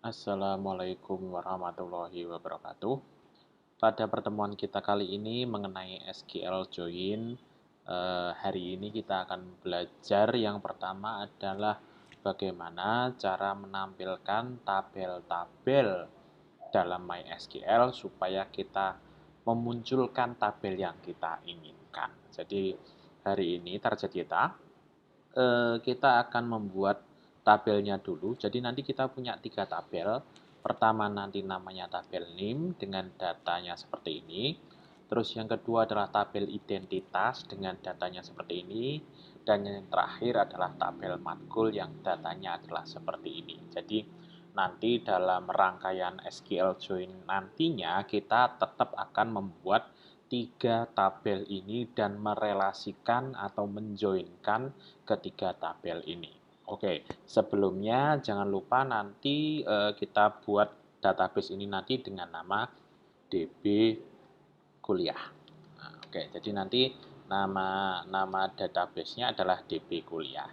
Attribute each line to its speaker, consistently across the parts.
Speaker 1: Assalamualaikum warahmatullahi wabarakatuh. Pada pertemuan kita kali ini mengenai SQL Join, hari ini kita akan belajar yang pertama adalah bagaimana cara menampilkan tabel-tabel dalam MySQL supaya kita memunculkan tabel yang kita inginkan. Jadi hari ini target kita akan membuat tabelnya dulu. Jadi nanti kita punya 3 tabel. Pertama nanti namanya tabel name dengan datanya seperti ini. Terus yang kedua adalah tabel identitas dengan datanya seperti ini. Dan yang terakhir adalah tabel matkul yang datanya adalah seperti ini. Jadi nanti dalam rangkaian SQL Join nantinya kita tetap akan membuat 3 tabel ini dan merelasikan atau menjoinkan ketiga tabel ini. Oke, sebelumnya jangan lupa nanti kita buat database ini nanti dengan nama DB kuliah. Nah, oke, jadi nanti nama database-nya adalah DB kuliah.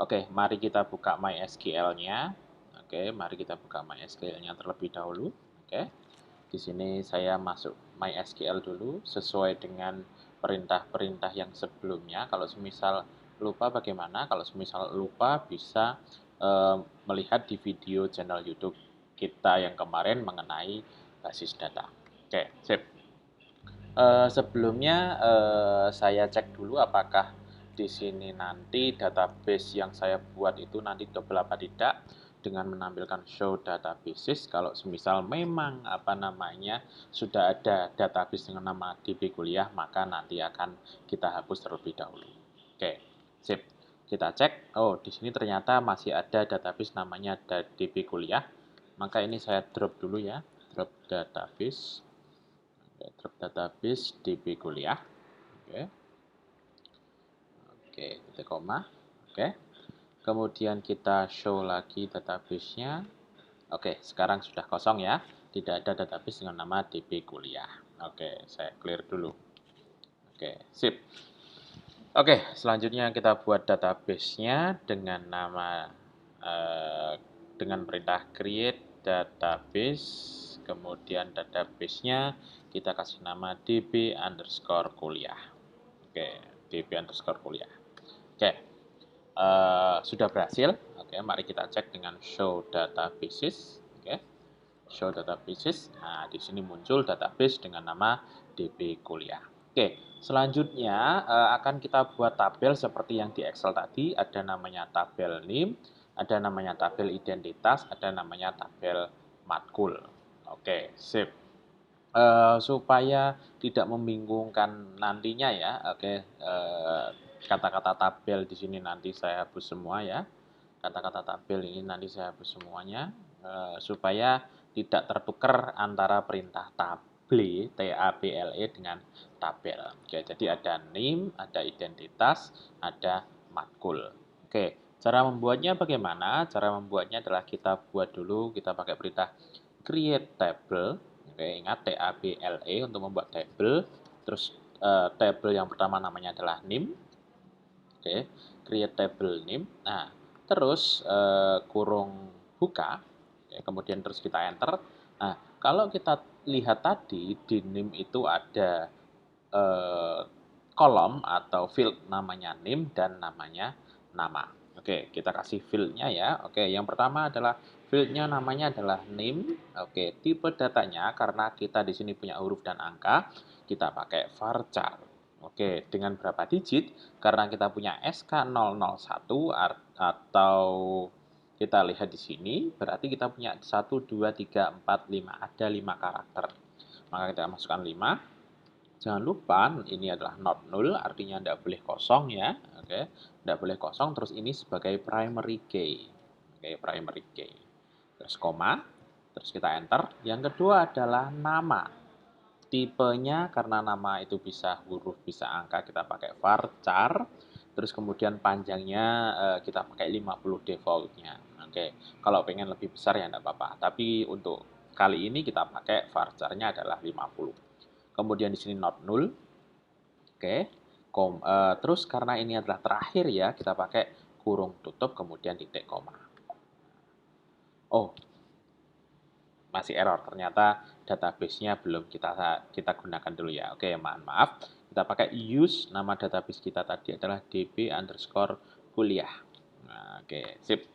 Speaker 1: Oke, mari kita buka MySQL-nya. Oke, mari kita buka MySQL-nya terlebih dahulu. Oke, di sini saya masuk MySQL dulu sesuai dengan perintah-perintah yang sebelumnya. Kalau semisal lupa bagaimana? Kalau semisal lupa bisa melihat di video channel YouTube kita yang kemarin mengenai basis data. Oke, sip. Sebelumnya saya cek dulu apakah di sini nanti database yang saya buat itu nanti double apa tidak dengan menampilkan show databases. Kalau semisal memang sudah ada database dengan nama DB kuliah, maka nanti akan kita hapus terlebih dahulu. Oke, sip. Kita cek. Oh, di sini ternyata masih ada database namanya DB kuliah. Maka ini saya drop dulu ya, drop database. Drop database DB kuliah. Oke. Oke, titik koma. Oke. Kemudian kita show lagi database-nya. Oke, sekarang sudah kosong ya. Tidak ada database dengan nama DB kuliah. Oke, saya clear dulu. Oke, sip. Oke, selanjutnya kita buat database-nya dengan nama dengan perintah create database. Kemudian database-nya kita kasih nama db_kuliah. Oke, db_kuliah. Oke, sudah berhasil. Oke, mari kita cek dengan show databases. Oke, show databases. Nah, di sini muncul database dengan nama DB kuliah. Oke, selanjutnya akan kita buat tabel seperti yang di Excel tadi. Ada namanya tabel name, ada namanya tabel identitas, ada namanya tabel matkul. Oke, sip. Supaya tidak membingungkan nantinya ya, oke, kata-kata tabel di sini nanti saya hapus semua ya. Kata-kata tabel ini nanti saya hapus semuanya supaya tidak tertukar antara perintah table dengan tabel. Oke, jadi ada name, ada identitas, ada matkul. Oke, cara membuatnya bagaimana? Cara membuatnya adalah kita buat dulu, kita pakai perintah create table. Oke, ingat table untuk membuat table. Terus table yang pertama namanya adalah name. Oke, create table name. Nah, terus kurung buka. Oke, kemudian terus kita enter. Nah, kalau kita lihat tadi di name itu ada kolom atau field namanya name dan namanya nama. Oke, kita kasih fieldnya ya. Oke, yang pertama adalah fieldnya namanya adalah name. Oke, tipe datanya karena kita di sini punya huruf dan angka, kita pakai varchar. Oke, dengan berapa digit? Karena kita punya SK001 atau kita lihat di sini, berarti kita punya 1, 2, 3, 4, 5. Ada 5 karakter. Maka kita masukkan 5. Jangan lupa ini adalah not null, artinya tidak boleh kosong ya. Oke, tidak boleh kosong. Terus ini sebagai primary key. Oke, primary key. Terus koma, terus kita enter. Yang kedua adalah nama. Tipenya karena nama itu bisa huruf, bisa angka, kita pakai varchar. Terus kemudian panjangnya kita pakai 50 defaultnya. Oke, kalau pengen lebih besar ya tidak apa-apa. Tapi untuk kali ini kita pakai varcharnya adalah 50. Kemudian di sini not null. Oke. Terus karena ini adalah terakhir ya, kita pakai kurung tutup kemudian titik koma. Oh, ngasih error. Ternyata database-nya belum kita gunakan dulu ya. Oke, maaf. Kita pakai use, nama database kita tadi adalah db_kuliah. Nah, oke, sip.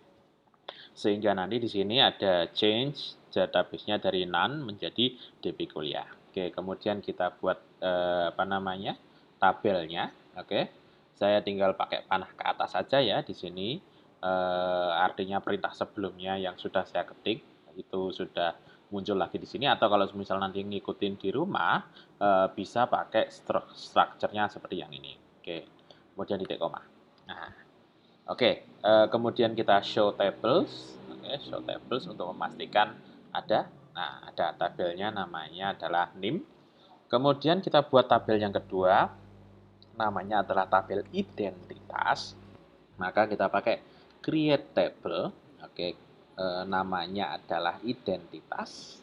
Speaker 1: Sehingga nanti di sini ada change database-nya dari none menjadi db kuliah. Oke, kemudian kita buat tabelnya. Oke, saya tinggal pakai panah ke atas saja ya di sini. Artinya perintah sebelumnya yang sudah saya ketik itu sudah muncul lagi di sini, atau kalau misal nanti ngikutin di rumah bisa pakai strukturnya seperti yang ini. Oke, kemudian titik koma. Nah, oke, kemudian kita show tables. Oke, show tables untuk memastikan ada. Nah, ada tabelnya namanya adalah NIM. Kemudian kita buat tabel yang kedua, namanya adalah tabel identitas. Maka kita pakai create table. Oke, namanya adalah identitas.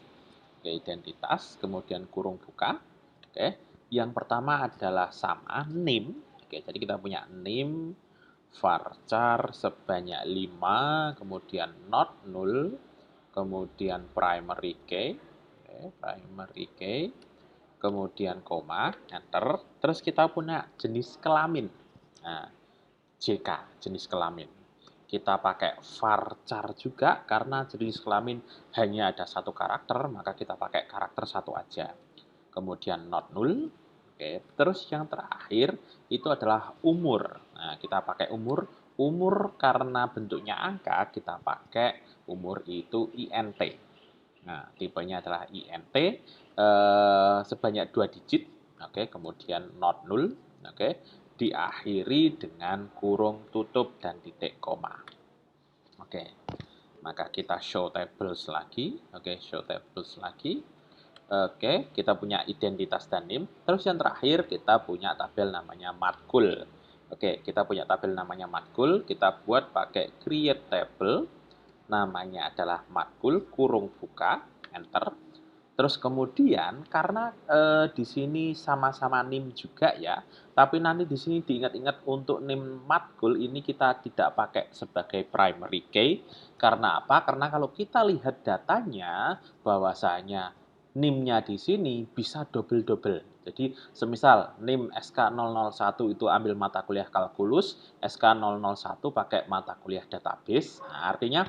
Speaker 1: Oke, identitas, kemudian kurung buka. Oke, yang pertama adalah sama NIM. Oke, jadi kita punya NIM varchar sebanyak 5, kemudian not null, kemudian primary key, primary key, kemudian koma, enter, terus kita punya jenis kelamin. Nah, JK, jenis kelamin. Kita pakai varchar juga karena jenis kelamin hanya ada satu karakter, maka kita pakai karakter satu aja. Kemudian not null. Oke, terus yang terakhir itu adalah umur. Nah, kita pakai umur. Umur karena bentuknya angka, kita pakai umur itu INT. Nah, tipenya adalah INT, sebanyak 2 digit. Oke, kemudian not null. Oke, diakhiri dengan kurung tutup dan titik koma. Oke, maka kita show tables lagi. Oke, show tables lagi. Oke, kita punya identitas dan NIM. Terus yang terakhir kita punya tabel namanya matkul. Oke, kita punya tabel namanya matkul. Kita buat pakai create table. Namanya adalah matkul, kurung buka, enter. Terus kemudian karena di sini sama-sama NIM juga ya, tapi nanti di sini diingat-ingat untuk NIM matkul ini kita tidak pakai sebagai primary key. Karena apa? Karena kalau kita lihat datanya bahwasanya NIM-nya di sini bisa double-double. Jadi, semisal NIM SK001 itu ambil mata kuliah kalkulus, SK001 pakai mata kuliah database. Nah, artinya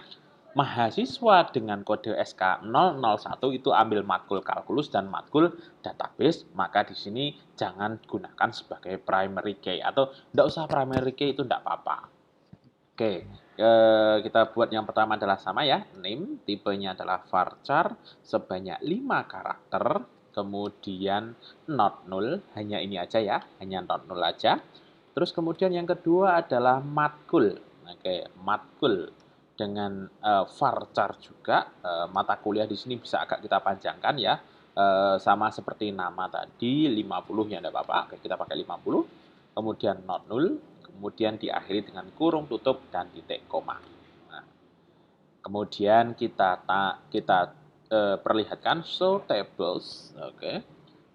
Speaker 1: mahasiswa dengan kode SK001 itu ambil matkul kalkulus dan matkul database, maka di sini jangan gunakan sebagai primary key, atau tidak usah primary key, itu tidak apa-apa. Oke, kita buat yang pertama adalah sama ya, name, tipenya adalah varchar sebanyak 5 karakter, kemudian not null, hanya ini aja ya, hanya not null aja. Terus kemudian yang kedua adalah matkul. Oke, matkul dengan varchar juga, mata kuliah di sini bisa agak kita panjangkan ya, sama seperti nama tadi 50 ya tidak apa-apa. Oke, kita pakai 50. Kemudian not null, kemudian diakhiri dengan kurung tutup dan titik koma. Nah, kemudian kita perlihatkan show tables, oke,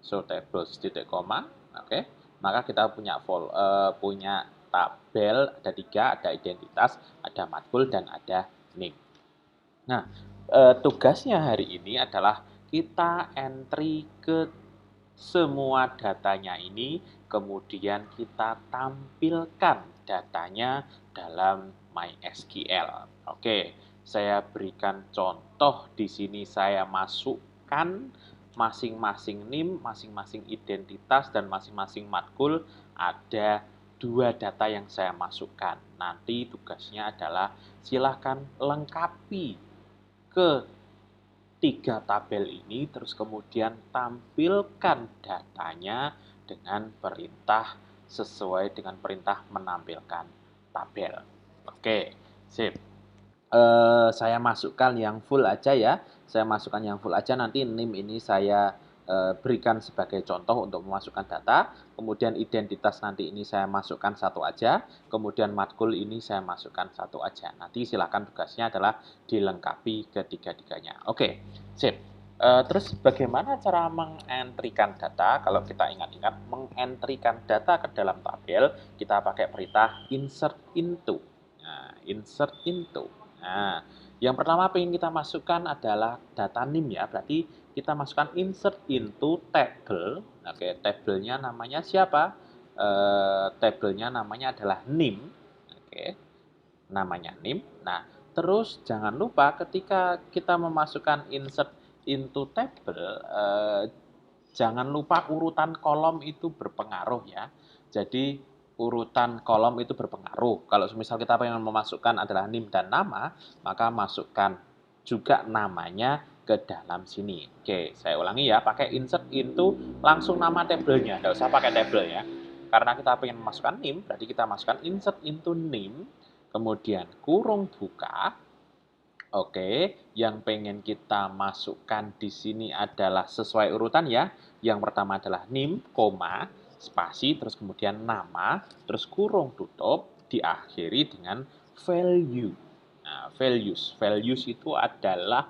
Speaker 1: show tables titik koma, oke, maka kita punya tabel ada 3, ada identitas, ada matkul dan ada NIM. Nah, tugasnya hari ini adalah kita entry ke semua datanya ini, kemudian kita tampilkan datanya dalam MySQL. Oke, saya berikan contoh di sini, saya masukkan masing-masing NIM, masing-masing identitas, dan masing-masing matkul ada 2 data yang saya masukkan. Nanti tugasnya adalah silahkan lengkapi ke 3 tabel ini, terus kemudian tampilkan datanya dengan perintah sesuai dengan perintah menampilkan tabel. Oke, sip. Saya masukkan yang full aja ya. Saya masukkan yang full aja, nanti NIM ini saya berikan sebagai contoh untuk memasukkan data. Kemudian identitas nanti ini saya masukkan satu aja. Kemudian matkul ini saya masukkan satu aja. Nanti silakan tugasnya adalah dilengkapi ketiga-tiganya. Oke, sip. Terus bagaimana cara mengentrikan data? Kalau kita ingat-ingat, mengentrikan data ke dalam tabel, kita pakai perintah insert into. Nah, insert into. Nah, Yang pertama pengen kita masukkan adalah data NIM ya, berarti kita masukkan insert into table. Oke, tabelnya namanya siapa? Tabelnya namanya adalah NIM. Oke, namanya NIM. Nah, terus jangan lupa ketika kita memasukkan insert into table, jangan lupa urutan kolom itu berpengaruh ya. Jadi urutan kolom itu berpengaruh. Kalau misal kita ingin memasukkan adalah NIM dan nama, maka masukkan juga namanya ke dalam sini. Oke, saya ulangi ya, pakai insert into langsung nama tabelnya, nggak usah pakai tabel ya. Karena kita ingin memasukkan NIM, berarti kita masukkan insert into NIM, kemudian kurung buka. Oke, yang pengen kita masukkan di sini adalah sesuai urutan ya. Yang pertama adalah NIM, koma, spasi, terus kemudian nama, terus kurung tutup, diakhiri dengan value. Nah, values. Values itu adalah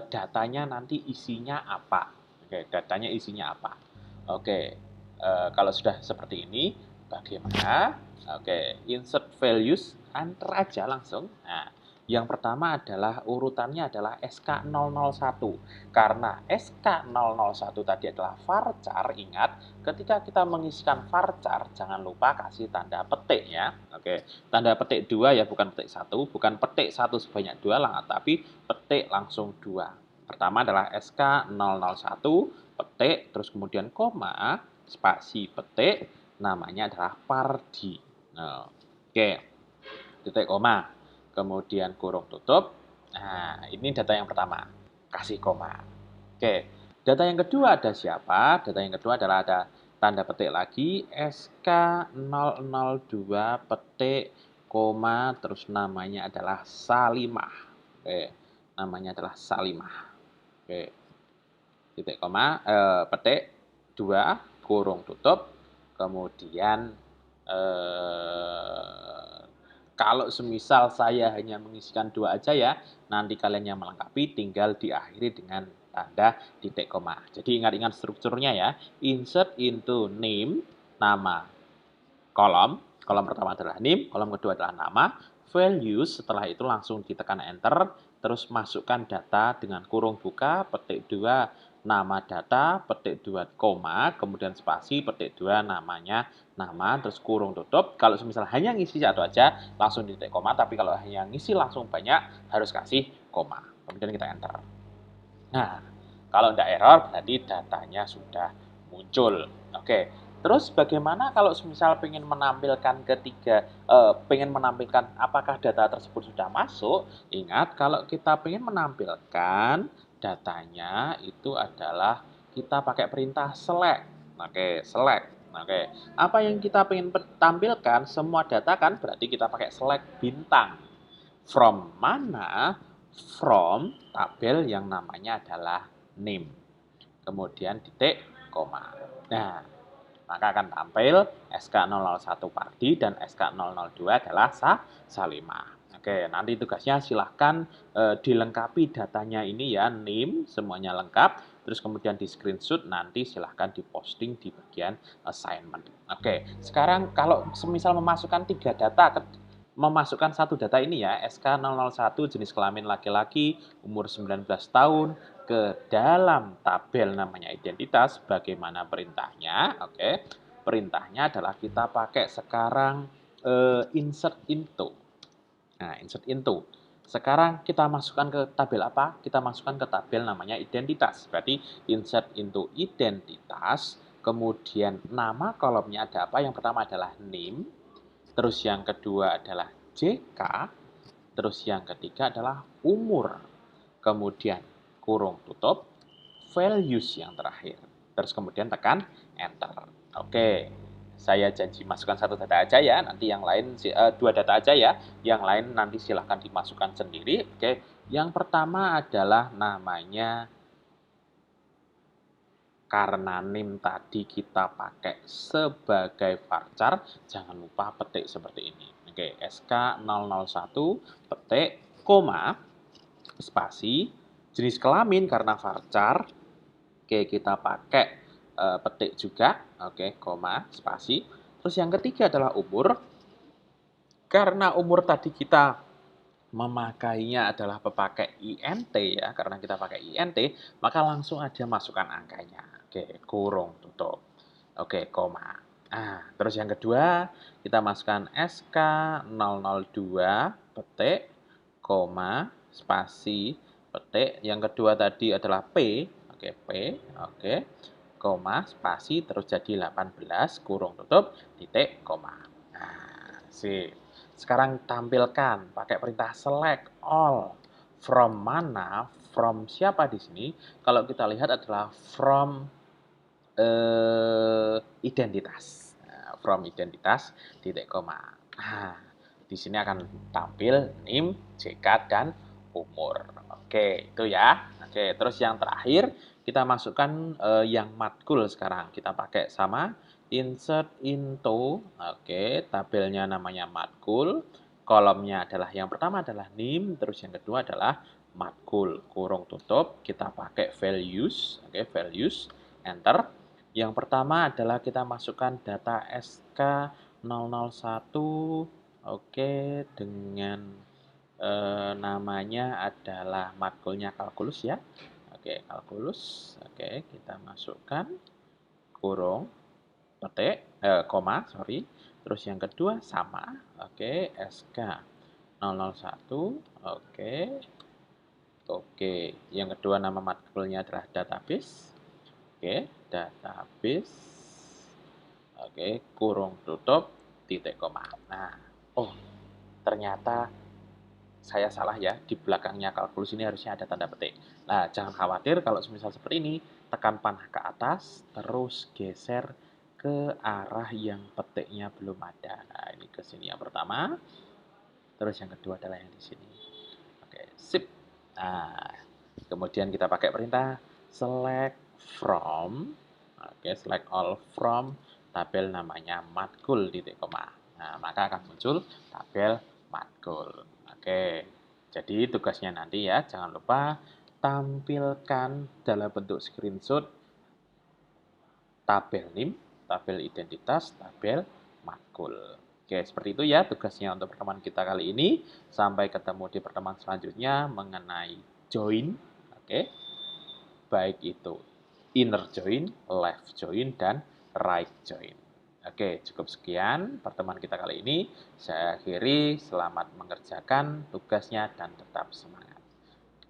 Speaker 1: datanya nanti isinya apa. Oke, datanya isinya apa. Oke, kalau sudah seperti ini, bagaimana? Oke, insert values, enter aja langsung. Nah, yang pertama adalah urutannya adalah SK001. Karena SK001 tadi adalah varchar, ingat ketika kita mengisikan varchar jangan lupa kasih tanda petik ya. Oke, tanda petik 2 ya, bukan petik 1, bukan petik 1 sebanyak 2 lah, tapi petik langsung 2. Pertama adalah SK001, petik, terus kemudian koma, spasi petik, namanya adalah Pardi. Nah, oke, titik koma. Kemudian kurung tutup. Nah, ini data yang pertama. Kasih koma. Oke. Data yang kedua ada siapa? Data yang kedua adalah ada tanda petik lagi. SK002 petik, koma, terus namanya adalah Salimah. Oke. Namanya adalah Salimah. Oke. Titik koma, petik, 2, kurung tutup. Kemudian kalau semisal saya hanya mengisikan 2 aja ya, nanti kalian yang melengkapi tinggal diakhiri dengan tanda titik koma. Jadi ingat-ingat strukturnya ya. Insert into name, nama, kolom. Kolom pertama adalah name, kolom kedua adalah nama. Values, setelah itu langsung ditekan enter. Terus masukkan data dengan kurung buka, petik 2, nama data, petik 2, koma, kemudian spasi, petik 2, namanya, nama, terus kurung tutup. Kalau misal hanya ngisi satu aja, langsung titik koma. Tapi kalau hanya ngisi langsung banyak, harus kasih koma. Kemudian kita enter. Nah, kalau tidak error, berarti datanya sudah muncul. Oke, terus bagaimana kalau misal pengen menampilkan pengen menampilkan apakah data tersebut sudah masuk? Ingat, kalau kita pengen menampilkan datanya itu adalah kita pakai perintah select. Oke, select. Oke, apa yang kita pengen tampilkan semua data kan berarti kita pakai select bintang. From mana? From tabel yang namanya adalah name. Kemudian titik, koma. Nah, maka akan tampil SK001 Pardi dan SK002 adalah Salimah. Oke, nanti tugasnya silahkan dilengkapi datanya ini ya, name, semuanya lengkap. Terus kemudian di screenshot, nanti silahkan diposting di bagian assignment. Oke, sekarang kalau semisal memasukkan 3 data memasukkan satu data ini ya, SK001 jenis kelamin laki-laki, umur 19 tahun, ke dalam tabel namanya identitas, bagaimana perintahnya? Oke, perintahnya adalah kita pakai sekarang insert into. Nah, insert into. Sekarang kita masukkan ke tabel apa? Kita masukkan ke tabel namanya identitas. Berarti insert into identitas, kemudian nama kolomnya ada apa? Yang pertama adalah name, terus yang kedua adalah JK, terus yang ketiga adalah umur. Kemudian kurung tutup, values yang terakhir. Terus kemudian tekan enter. Oke, saya janji masukkan satu data aja ya, nanti yang lain 2 data aja ya, yang lain nanti silahkan dimasukkan sendiri. Oke, yang pertama adalah namanya, karena name tadi kita pakai sebagai varchar, jangan lupa petik seperti ini. Oke, SK001 petik, koma, spasi, jenis kelamin karena varchar. Oke, kita pakai petik juga. Oke, koma, spasi. Terus yang ketiga adalah umur. Karena umur tadi kita memakainya adalah pepakai INT ya, karena kita pakai INT, maka langsung aja masukkan angkanya. Oke, kurung tutup. Oke, koma. Nah, terus yang kedua, kita masukkan SK002 petik, koma, spasi, petik. Yang kedua tadi adalah P, oke, P, oke, koma, spasi, terus jadi 18, kurung tutup, titik, koma. Nah, sip. Sekarang tampilkan pakai perintah select all. From mana? From siapa di sini? Kalau kita lihat adalah from identitas. Nah, from identitas titik koma. Nah, di sini akan tampil name, JK, dan umur. Oke, itu ya. Oke, terus yang terakhir kita masukkan yang matkul sekarang. Kita pakai sama insert into. Oke, tabelnya namanya matkul. Kolomnya adalah yang pertama adalah name, terus yang kedua adalah matkul. Kurung tutup, kita pakai values. Oke, values, enter. Yang pertama adalah kita masukkan data SK001, oke, dengan namanya adalah matkulnya kalkulus ya. Oke, kalkulus. Oke, kita masukkan kurung, petik, koma, sorry. Terus yang kedua sama, oke, SK001, oke. Oke, yang kedua nama matkulnya adalah database. Oke, database. Oke, kurung tutup, titik koma. Nah, oh, ternyata saya salah ya. Di belakangnya kalkulus ini harusnya ada tanda petik. Nah, jangan khawatir kalau semisal seperti ini, tekan panah ke atas, terus geser ke arah yang petiknya belum ada. Nah, ini ke sini yang pertama, terus yang kedua adalah yang di sini. Oke, sip. Nah, kemudian kita pakai perintah select from. Oke, select all from tabel namanya matkul titik koma. Nah, maka akan muncul tabel matkul. Oke, jadi tugasnya nanti ya, jangan lupa tampilkan dalam bentuk screenshot tabel NIM, tabel identitas, tabel matkul. Oke, seperti itu ya tugasnya untuk pertemuan kita kali ini. Sampai ketemu di pertemuan selanjutnya mengenai join. Oke, baik itu inner join, left join, dan right join. Oke, cukup sekian pertemuan kita kali ini. Saya akhiri, selamat mengerjakan tugasnya dan tetap semangat.